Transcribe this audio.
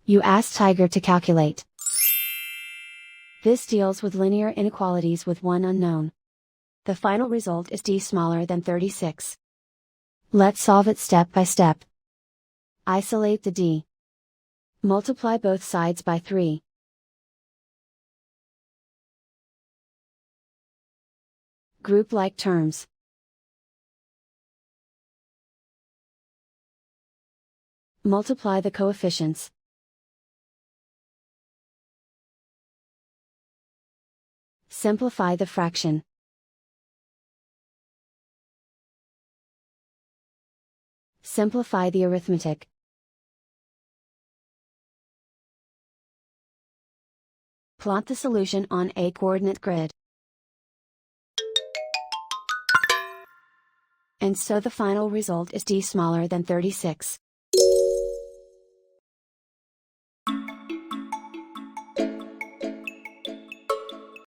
You ask Tiger to calculate. This deals with linear inequalities with one unknown. The final result is d smaller than 36. Let's solve it step by step. Isolate the d. Multiply both sides by 3. Group like terms. Multiply the coefficients. Simplify the fraction. Simplify the arithmetic. Plot the solution on a coordinate grid. And so the final result is d smaller than 36.